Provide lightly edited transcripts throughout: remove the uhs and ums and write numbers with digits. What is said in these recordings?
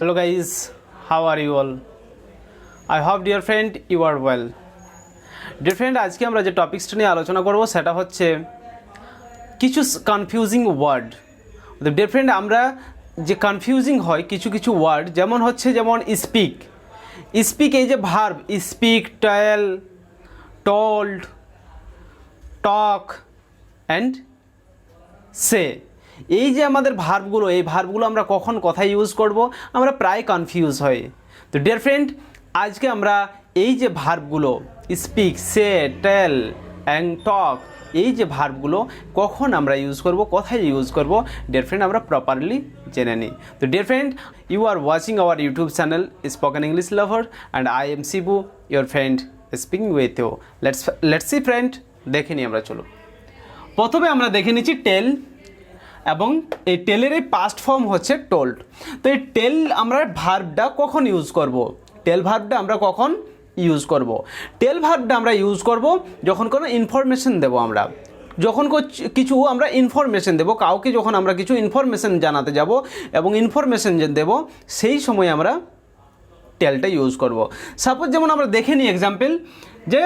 Hello guys, how are you all? I hope dear friend you are well. Dear friend, আজকে আমরা যে টপিকসটা নিয়ে আলোচনা করব সেটা হচ্ছে কিছু কনফিউজিং ওয়ার্ড। ডিয়ার ফ্রেন্ড, আমরা যে কনফিউজিং হয় কিছু ওয়ার্ড, যেমন স্পিক। স্পিক, এই যে verb speak, tell, told, talk and say, এই যে আমাদের ভার্বগুলো, এই ভার্বগুলো আমরা কখন কথায় ইউজ করব আমরা প্রায় কনফিউজ হই। তো ডিয়ার ফ্রেন্ড, আজকে আমরা এই যে ভার্বগুলো speak, say, tell and talk, এই যে ভার্বগুলো কখন আমরা ইউজ করব, কোথায় ইউজ করব, ডিয়ার ফ্রেন্ড আমরা প্রপারলি জেনে নিই। তো dear friend, you are watching our YouTube channel spoken English lover and I am Shibu, your friend speaking with you. Let's see friend, দেখে নিই আমরা। চলো, প্রথমে আমরা দেখে নিচ্ছি টেল, এবং এই টেলের এই পাস্ট ফর্ম হচ্ছে টোল্ড। তো এই টেল আমরা ভার্বটা কখন ইউজ করব, টেল ভার্বটা আমরা কখন ইউজ করব? টেল ভার্বটা আমরা ইউজ করব যখন কোনো ইনফরমেশন দেব, আমরা যখন কিছু আমরা ইনফরমেশন দেব কাউকে, যখন আমরা কিছু ইনফরমেশন জানাতে যাব এবং ইনফরমেশন দেব, সেই সময় আমরা টেলটা ইউজ করব। সাপোজ যেমন আমরা দেখে নিই এক্সাম্পল, যে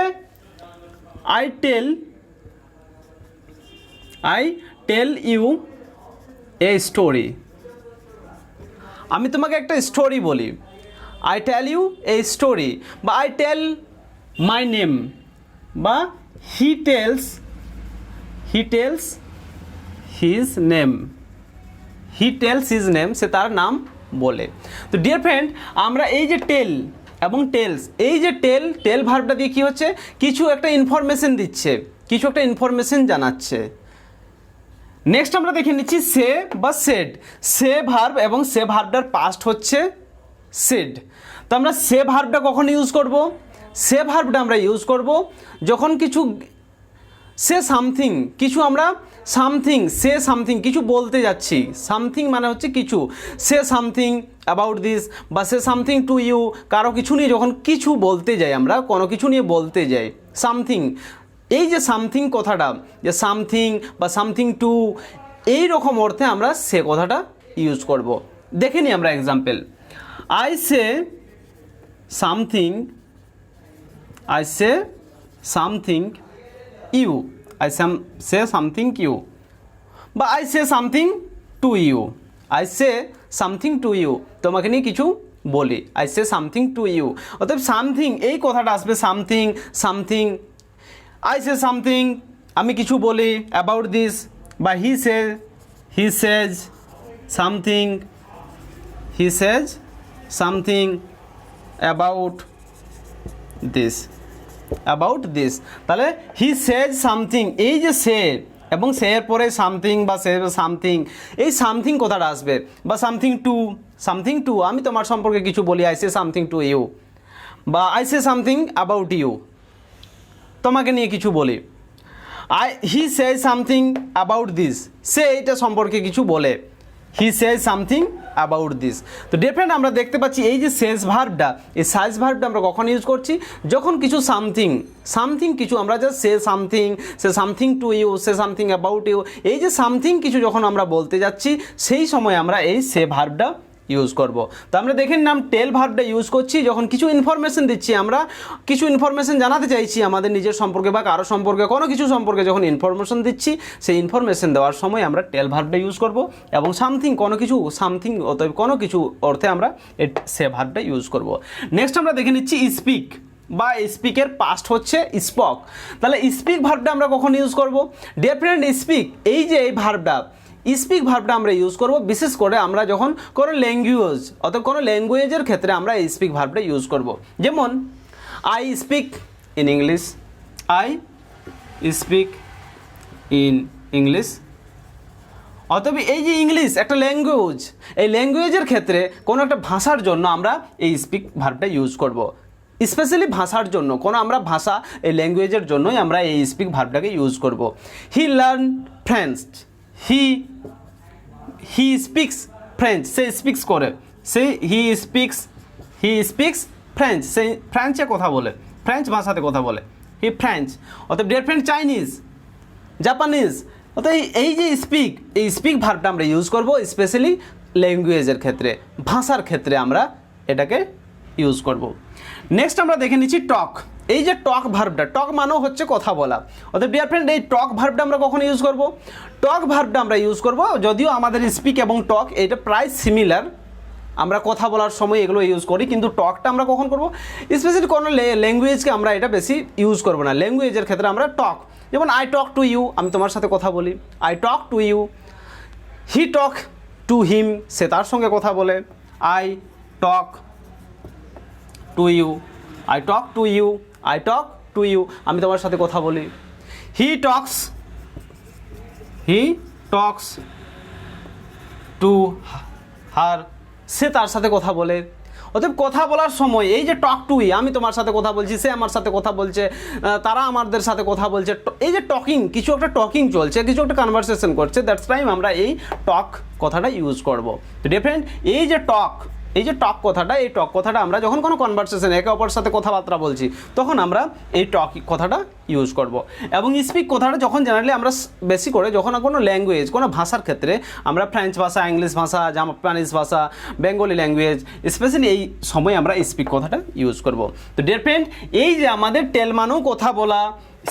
I tell you a story. আমি তোমাকে একটা স্টোরি বলি, I tell you a story, বা আই টেল মাই নেম, বা হি টেলস হিজ নেম, সে তার নাম বলে। তো ডিয়ার ফ্রেন্ড, আমরা এই যে টেল এবং টেলস, এই যে টেল ভার্বটা দিয়ে কী হচ্ছে, কিছু একটা ইনফরমেশন দিচ্ছে, কিছু একটা ইনফরমেশন জানাচ্ছে। নেক্সট আমরা দেখে নিচ্ছি সে বা সেড। সে ভার্ব এবং সে ভার্বটার পাস্ট হচ্ছে সেড। তো আমরা সে ভার্বটা কখন ইউজ করব? সে ভার্বটা আমরা ইউজ করব যখন কিছু সে সামথিং, কিছু আমরা সামথিং কিছু বলতে যাচ্ছি। সামথিং মানে হচ্ছে কিছু, সে সামথিং অ্যাবাউট দিস, বা সে সামথিং টু ইউ, কারো কিছু নিয়ে যখন কিছু বলতে যাই, আমরা কোনো কিছু নিয়ে বলতে যাই, সামথিং। এই যে সামথিং কথাটা, যে সামথিং বা সামথিং টু, এই রকম অর্থে আমরা সে কথাটা ইউজ করব। দেখে নিই আমরা example, I say something you, say something you, বা I say something to you, তোমাকে নিয়ে কিছু বলি, I say something to you. অর্থাৎ সামথিং, এই কথাটা আসবে সামথিং। আই সে সামথিং, আমি কিছু বলি, অ্যাবাউট দিস, বা হি সেজ সামথিং অ্যাবাউট দিস। তাহলে হি সেজ সামথিং, এই যে সে এবং সে এর পরে সামথিং বা সামথিং, এই সামথিং কথাটা আসবে, বা সামথিং টু, আমি তোমার সম্পর্কে কিছু বলি, I say something to you, বা I say something about you, তোমাকে নিয়ে কিছু বলি। He says something about this, সে এইটা সম্পর্কে কিছু বলে, he says something about this. তো ডিফারেন্ট আমরা দেখতে পাচ্ছি এই যে সেজ ভার্বটা, এই সাইজ ভার্বটা আমরা কখন ইউজ করছি, যখন কিছু সামথিং কিছু আমরা just say something to you, say something about you, এই যে সামথিং কিছু যখন আমরা বলতে যাচ্ছি, সেই সময় আমরা এই সে ভার্বটা ইউজ করব। তো আমরা দেখে নিলাম টেল ভার্বটা ইউজ করছি যখন কিছু ইনফরমেশন দিচ্ছি, আমরা কিছু ইনফরমেশন জানাতে চাইছি আমাদের নিজের সম্পর্কে বা কারো সম্পর্কে, কোনো কিছু সম্পর্কে যখন ইনফরমেশন দিচ্ছি, সেই ইনফরমেশন দেওয়ার সময় আমরা টেল ভার্বটা ইউজ করব, এবং সামথিং অতএব কোনো কিছু অর্থে আমরা সে ভার্বটা ইউজ করব। নেক্সট আমরা দেখে নিচ্ছি স্পিক, বা স্পিকের পাস্ট হচ্ছে স্পক। তাহলে স্পিক ভার্বটা আমরা কখন ইউজ করব? ডিয়ার ফ্রেন্ড, স্পিক, এই যে এই ভার্বটা, স্পিক ভার্বটা আমরা ইউজ করব বিশেষ করে আমরা যখন কোনো ল্যাঙ্গুয়েজ, অর্থাৎ কোনো ল্যাঙ্গুয়েজের ক্ষেত্রে আমরা এই স্পিক ভার্বটা ইউজ করব। যেমন আই স্পিক ইন ইংলিশ, অতএব এই যে ইংলিশ একটা ল্যাঙ্গুয়েজ, এই ল্যাঙ্গুয়েজের ক্ষেত্রে কোনো একটা ভাষার জন্য আমরা এই স্পিক ভার্বটা ইউজ করব। স্পেশালি ভাষার জন্য, কোনো আমরা ভাষা, এই ল্যাঙ্গুয়েজের জন্যই আমরা এই স্পিক ভার্বটাকে ইউজ করব। হি learn French, he speaks French, say speaks করে, হি স্পিক্স ফ্রেঞ্চ, সে ফ্রেঞ্চে কথা বলে, ফ্রেঞ্চ ভাষাতে কথা বলে, হি ফ্রেঞ্চ। অর্থাৎ ডিয়ার ফ্রেন্ড, চাইনিজ, জাপানিজ, অর্থাৎ এই যে স্পিক, এই স্পিক ভার্বটা আমরা ইউজ করব স্পেশালি ল্যাঙ্গুয়েজের ক্ষেত্রে, ভাষার ক্ষেত্রে আমরা এটাকে ইউজ করব। নেক্সট আমরা দেখে নিচ্ছি টক। এই যে টক ভার্বটা, টক মানেও হচ্ছে কথা বলা। অর্থাৎ ডিয়ার ফ্রেন্ড, এই টক ভার্বটা আমরা কখন ইউজ করব? টক ভার্বটা আমরা ইউজ করব, যদিও আমাদের স্পিক এবং টক এটা প্রায় সিমিলার, আমরা কথা বলার সময় এগুলো ইউজ করি, কিন্তু টকটা আমরা কখন করব? স্পেশালি কোনো ল্যাঙ্গুয়েজকে আমরা এটা বেশি ইউজ করব না। ল্যাঙ্গুয়েজের ক্ষেত্রে আমরা টক, যেমন আই টক টু ইউ, আমি তোমার সাথে কথা বলি, I talk to you. He talk to him, সে তার সঙ্গে কথা বলে, I talk to you, I talk to you, I talk to you, আমি তোমার সাথে কথা বলি। হি টক্স টু হার, সে তার সাথে কথা বলে। অতএব কথা বলার সময় এই যে টক টু ই, আমি তোমার সাথে কথা বলছি, সে আমার সাথে কথা বলছে, তারা আমাদের সাথে কথা বলছে, এই যে টকিং, কিছু একটা টকিং চলছে, কিছু একটা কনভারসেশন করছে, দ্যাটস টাইম আমরা এই টক কথাটা ইউজ করব। তো ডিফারেন্ট, এই যে টক কথাটা, এই টক কথাটা আমরা যখন কোনো কনভারসেশন, একে অপরের সাথে কথাবার্তা বলছি, তখন আমরা এই টক কথাটা ইউজ করব। এবং স্পিক কথাটা যখন জেনারেলি আমরা বেশি করে যখন কোনো ল্যাঙ্গুয়েজ, কোনো ভাষার ক্ষেত্রে, আমরা ফ্রেঞ্চ ভাষা, ইংলিশ ভাষা, জাপানিজ ভাষা, বেঙ্গলি ল্যাঙ্গুয়েজ, স্পেশালি এই সময় আমরা স্পিক কথাটা ইউজ করব। তো ডিয়ার ফ্রেন্ড, এই যে আমাদের টেল মানেও কথা বলা,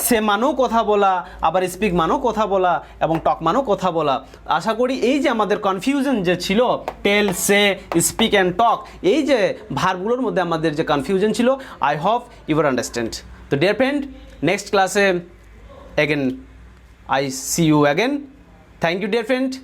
সে মানেও কথা বলা, আবার স্পিক মানেও কথা বলা, এবং টক মানেও কথা বলা। আশা করি এই যে আমাদের কনফিউশন যে ছিল, টেল, সে, স্পিক অ্যান্ড টক, এই যে ভার্বগুলোর মধ্যে আমাদের যে কনফিউশন ছিল, I hope you are understand. তো ডিয়ার ফ্রেন্ড, নেক্সট ক্লাসে again I see you again. Thank you, dear friend.